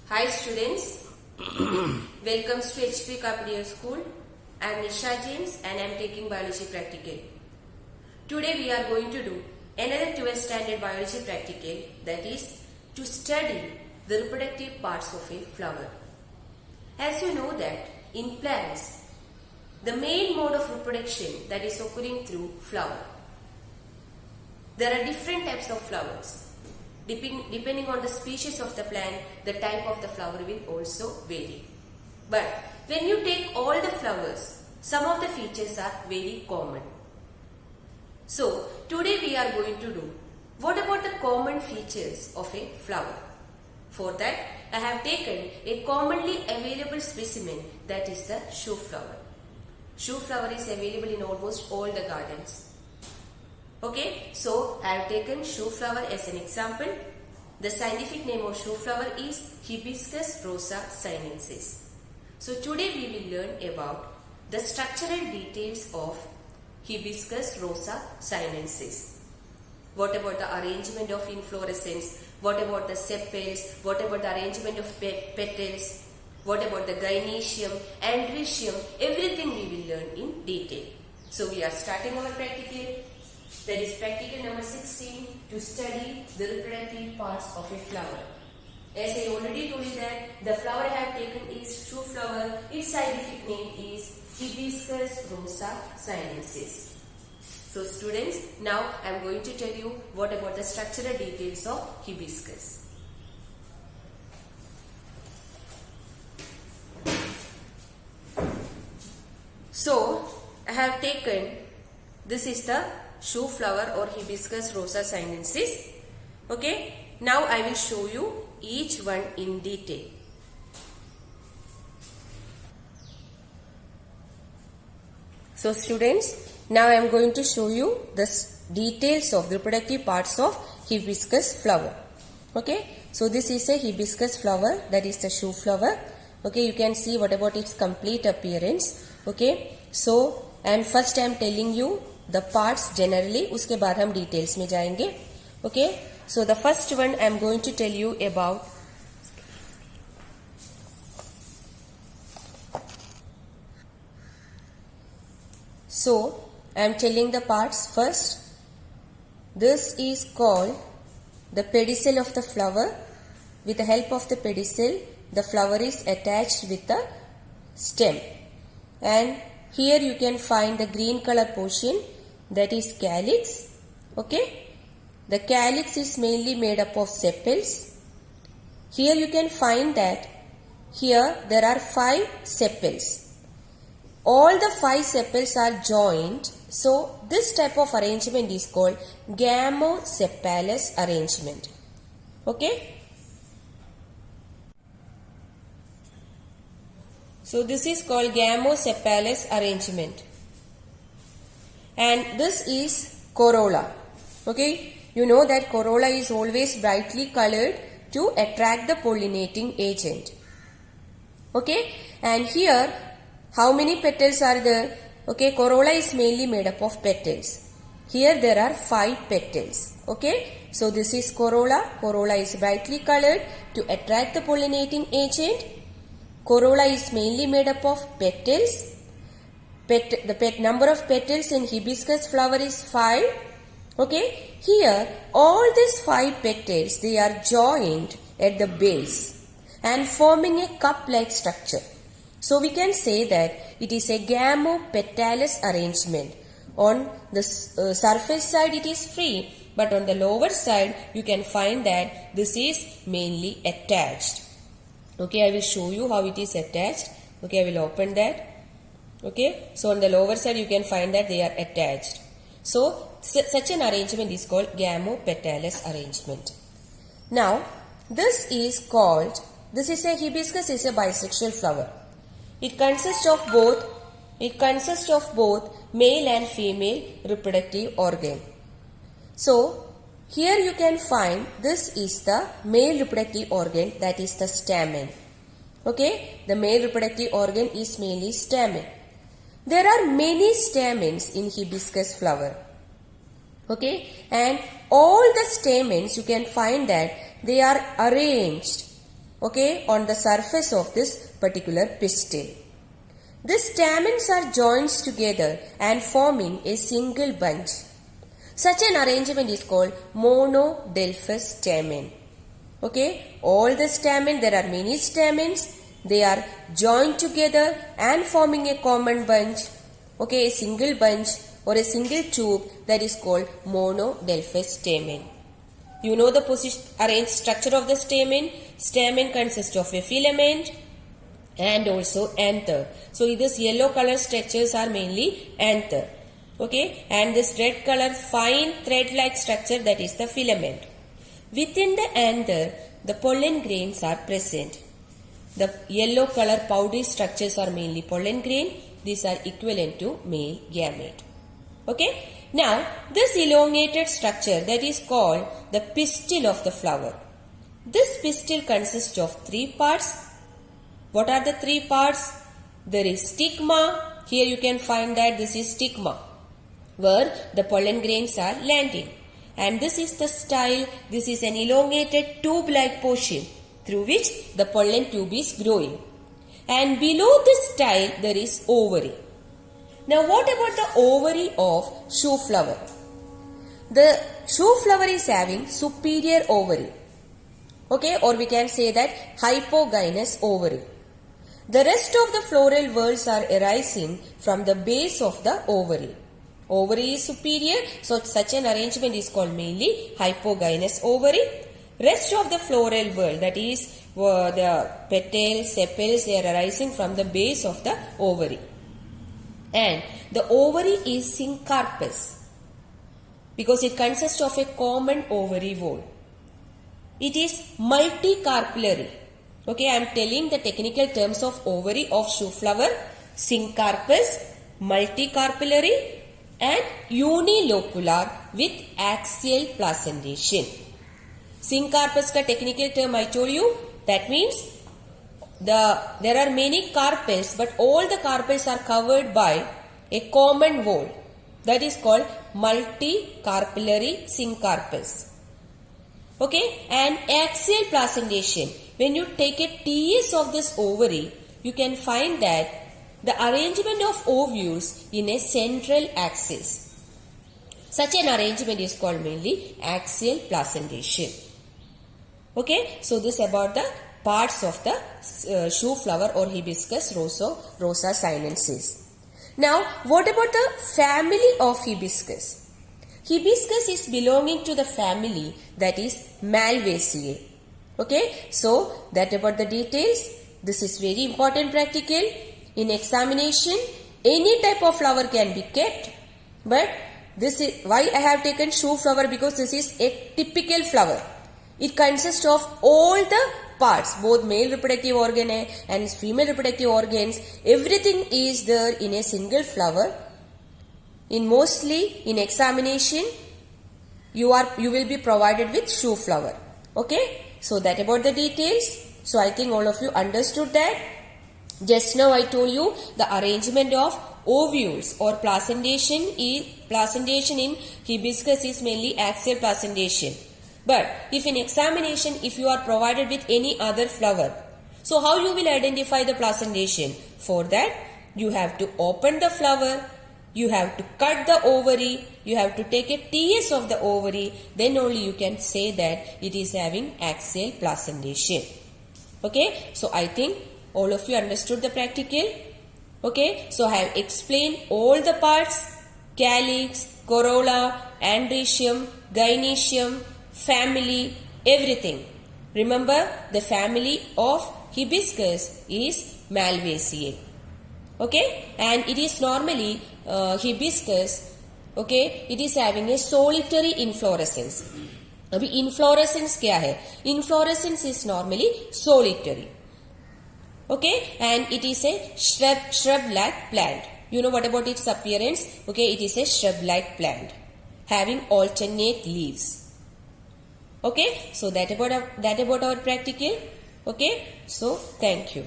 Hi students, welcome to HP Capital School. I am Nisha James and I am taking Biology Practical. Today we are going to do another 12th standard Biology Practical, that is to study the reproductive parts of a flower. As you know that in plants, the main mode of reproduction that is occurring through flower. There are different types of flowers. Depending on the species of the plant, the type of the flower will also vary. But when you take all the flowers, some of the features are very common. So today we are going to do what about the common features of a flower. For that I have taken a commonly available specimen, that is the shoe flower. Shoe flower is available in almost all the gardens. Okay, so I have taken shoe flower as an example. The scientific name of shoe flower is Hibiscus rosa sinensis. So today we will learn about the structural details of Hibiscus rosa sinensis. What about the arrangement of inflorescence? What about the sepals? What about the arrangement of petals? What about the gynoecium, androecium? Everything we will learn in detail. So we are starting our practical. That is practical number 16, to study the reproductive parts of a flower. As I already told you that the flower I have taken is shoe flower. Its scientific name is Hibiscus rosa sinensis. So students, now I am going to tell you what about the structural details of hibiscus. So I have taken, this is the shoe flower or Hibiscus rosa sinensis. Okay, now I will show you each one in detail. So students, now I am going to show you the details of the reproductive parts of hibiscus flower. Okay, so this is a hibiscus flower, that is the shoe flower. Okay, you can see what about its complete appearance. Okay, so first I am telling you the parts generally, उसके बाद हम details में जाएंगे. Okay, so the first one I am going to tell you about I am telling the parts first. This is called the pedicel of the flower. With the help of the pedicel, the flower is attached with the stem, and here you can find the green color portion, that is calyx. Okay, the calyx is mainly made up of sepals. Here you can find that here there are 5 sepals. All the 5 sepals are joined. So this type of arrangement is called gamosepalous arrangement. Okay. So this is called gamosepalous arrangement. And this is corolla. Okay, you know that corolla is always brightly colored to attract the pollinating agent. Okay, and here how many petals are there? Okay, corolla is mainly made up of petals. Here there are 5 petals. Okay, so this is corolla. Corolla is brightly colored to attract the pollinating agent. Corolla is mainly made up of petals. The number of petals in hibiscus flower is 5. Okay, here all these 5 petals, they are joined at the base and forming a cup-like structure. So we can say that it is a gamopetalous arrangement. On the surface side it is free, but on the lower side you can find that this is mainly attached. Okay, I will show you how it is attached. Okay, I will open that. Okay, so on the lower side you can find that they are attached. So such an arrangement is called gamopetalous arrangement. Now this is a hibiscus is a bisexual flower. It consists of both male and female reproductive organ. So here you can find this is the male reproductive organ, that is the stamen. Okay, the male reproductive organ is mainly stamen. There are many stamens in hibiscus flower. Okay, and all the stamens you can find that they are arranged okay, on the surface of this particular pistil. These stamens are joined together and forming a single bunch. Such an arrangement is called monodelphous stamen. Okay, all the stamen, there are many stamens, they are joined together and forming a common bunch. Okay, a single bunch or a single tube, that is called monodelphous stamen. You know the arranged structure of the stamen. Stamen consists of a filament and also anther. So this yellow color structures are mainly anther. Okay, and this red color fine thread like structure, that is the filament. Within the anther, the pollen grains are present. The yellow color powdery structures are mainly pollen grain. These are equivalent to male gamete. Okay, now this elongated structure, that is called the pistil of the flower. This pistil consists of three parts. What are the three parts? There is stigma. Here you can find that this is stigma, where the pollen grains are landing. And this is the style. This is an elongated tube-like portion through which the pollen tube is growing. And below this style there is ovary. Now what about the ovary of shoe flower? The shoe flower is having superior ovary. Okay, or we can say that hypogynous ovary. The rest of the floral whorls are arising from the base of the ovary. Ovary is superior, so such an arrangement is called mainly hypogynous ovary. Rest of the floral whorl, that is the petals, sepals, they are arising from the base of the ovary. And the ovary is syncarpous because it consists of a common ovary whorl. It is multicarpellary. Okay, I am telling the technical terms of ovary of shoe flower: syncarpous, multicarpellary and unilocular with axial placentation. Syncarpous का technical term I told you, that means there are many carpels, but all the carpels are covered by a common whorl, that is called multicarpellary syncarpous. Okay, and axial placentation. When you take a TS of this ovary, you can find that the arrangement of ovules in a central axis. Such an arrangement is called mainly axial placentation. Okay, so this about the parts of the shoe flower or hibiscus rosa sinensis. Now, what about the family of hibiscus? Hibiscus is belonging to the family that is Malvaceae. Okay, so that about the details. This is very important practical. In examination, any type of flower can be kept, but this is why I have taken shoe flower, because this is a typical flower. It consists of all the parts, both male reproductive organ and female reproductive organs. Everything is there in a single flower. Mostly in examination, you will be provided with shoe flower. Okay, so that about the details. So I think all of you understood that. Just now I told you the arrangement of ovules or placentation in hibiscus is mainly axial placentation. But if in examination, if you are provided with any other flower, so how you will identify the placentation? For that, you have to open the flower, you have to cut the ovary, you have to take a TS of the ovary, then only you can say that it is having axial placentation. Okay, so I think all of you understood the practical. Okay, so I have explained all the parts: calyx, corolla, androecium, gynoecium, family, everything. Remember, the family of hibiscus is Malvaceae. Okay, and it is normally hibiscus. Okay, it is having a solitary inflorescence. अभी inflorescence क्या है? Inflorescence is normally solitary. Okay, and it is a shrub-like plant. You know what about its appearance? Okay, it is a shrub-like plant having alternate leaves. Okay, so that about our practical. Okay, so thank you.